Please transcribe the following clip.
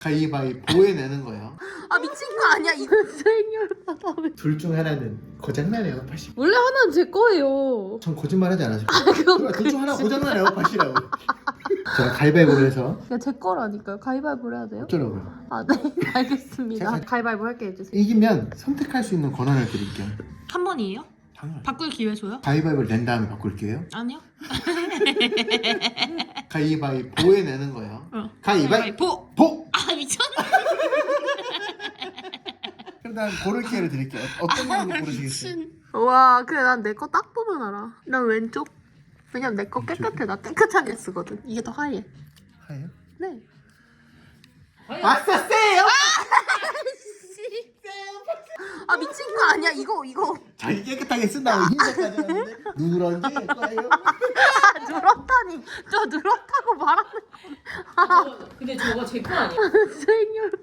가위바위보에 내는 거예요. 아 미친 거 아니야? 이거 수행료를 받아면 둘 중 하나는 고장난 에어팟이. 원래 하나는 제 거예요. 전 거짓말하지 않았어요. 그건 둘 중 하나 고장난 에어팟이라고. 제가 가위바위보를 해서 야, 제 거라니까요. 가위바위보를 해야 돼요? 어쩌라고요. 아, 네. 알겠습니다. 제가- 가위바위보 할게 해주세요. 이기면 선택할 수 있는 권한을 드릴게요. 한 번이에요? 당연히. 바꿀 기회 줘요? 가위바위보를 낸 다음에 바꿀게요. 아니요. 가위바위보에 내는 거예요. 가위바위보. 보! 아 미쳤나? 그럼 난 고를 기회를 드릴게요. 어떤 걸로 고르시겠어요? 와, 그래, 난 내 거 딱 보면 알아. 난 왼쪽. 왜냐면 내 거 깨끗해. 나 깨끗하게 쓰거든. 이게 더 하얘. 하예요? 네. 아싸 세요! 아, 미친 거 아니야? 이거. 자기 깨끗하게 쓴다고 흰색까지 하는데 누런지 거예요? 아, 누렇다니. 저 누렇다고 말하는 근데 저거 제 거 아니야? 수행료를